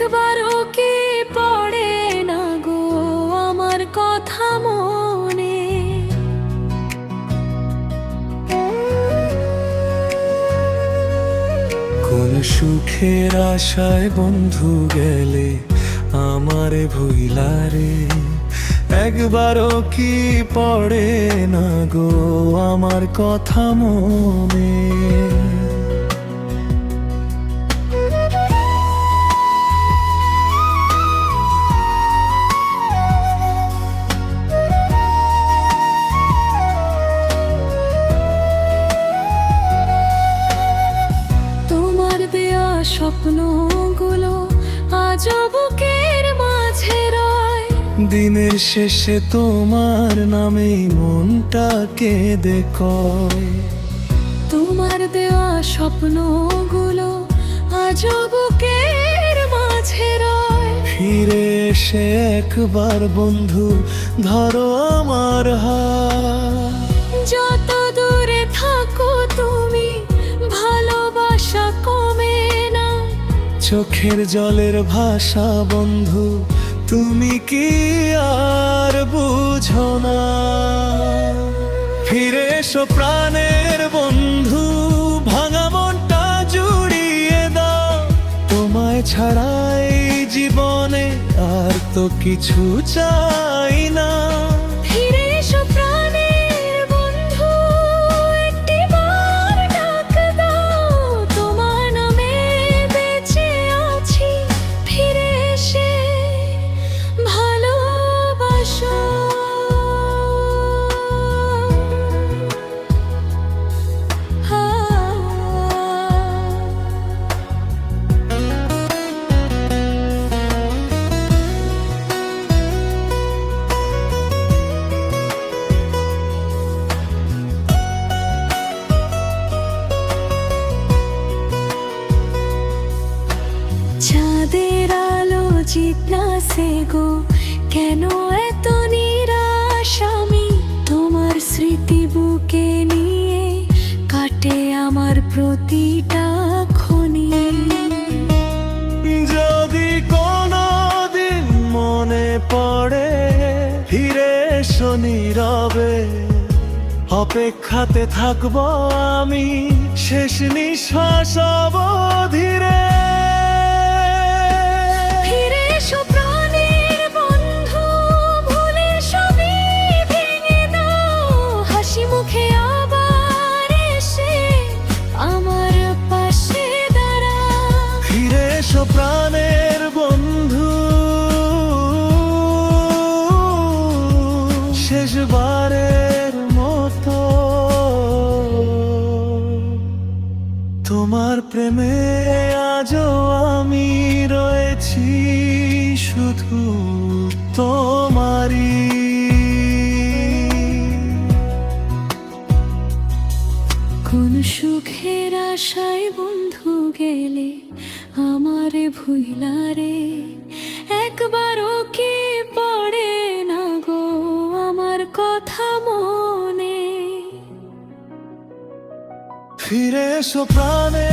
একবারও কি পড়ে না গো আমার কথা মনে? কোন সুখের আশায় বন্ধু গেলে আমারে ভুইলারে, একবারও কি পড়ে না গো আমার কথা মনে? তোমার দেয়া স্বপ্নগুলো আজও বুকের মাঝে রয়। দিনের শেষে তোমার নামেই মনটা কেঁদে কয়। তোমার দেওয়া স্বপ্নগুলো আজও বুকের মাঝে রয়। ফিরে এসে একবার বন্ধু ধরো আমার হাত। যত দূরে থাকো তুমি ভালোবাসা কমে না। চোখের জলের ভাষা বন্ধু তুমি কি আর বুঝো না? ফিরে এসো প্রাণের বন্ধু, ভাঙা মনটা জুড়িয়ে দাও। তোমায় ছাড়াই জীবনে আর তো কিছু চাই না। ফিরে এসো প্রাণের বন্ধু, একটিবার ডাক দাও। তোমার নামে বেঁচে আছি, ফিরে এসে ভালোবাসো। চাঁদের আলো জিজ্ঞাসে গো, কেন এত নিরাশ আমি? তোমার স্মৃতি বুকে নিয়ে কাটে আমার প্রতিটা ক্ষণি। যদি কোনদিন মনে পড়ে ফিরে এসো নীরবে, অপেক্ষাতে থাকবো আমি শেষ নিঃশ্বাস অবধিরে। ফিরে এসো প্রাণের বন্ধু, ভুলের সবই ভেঙে দাও। হাসি মুখে আবার এসে আমার পাশে দাঁড়াও। ফিরে এসো প্রাণের বন্ধু, শেষবারের মতো তোমার প্রেমে আজও আমি রয়েছি, শুধু তোমারই। কোন সুখের আশায় বন্ধু গেলে আমারে ভুইলারে, একবারও কি পড়ে না গো আমার কথা মনে? ফিরে এসো প্রাণে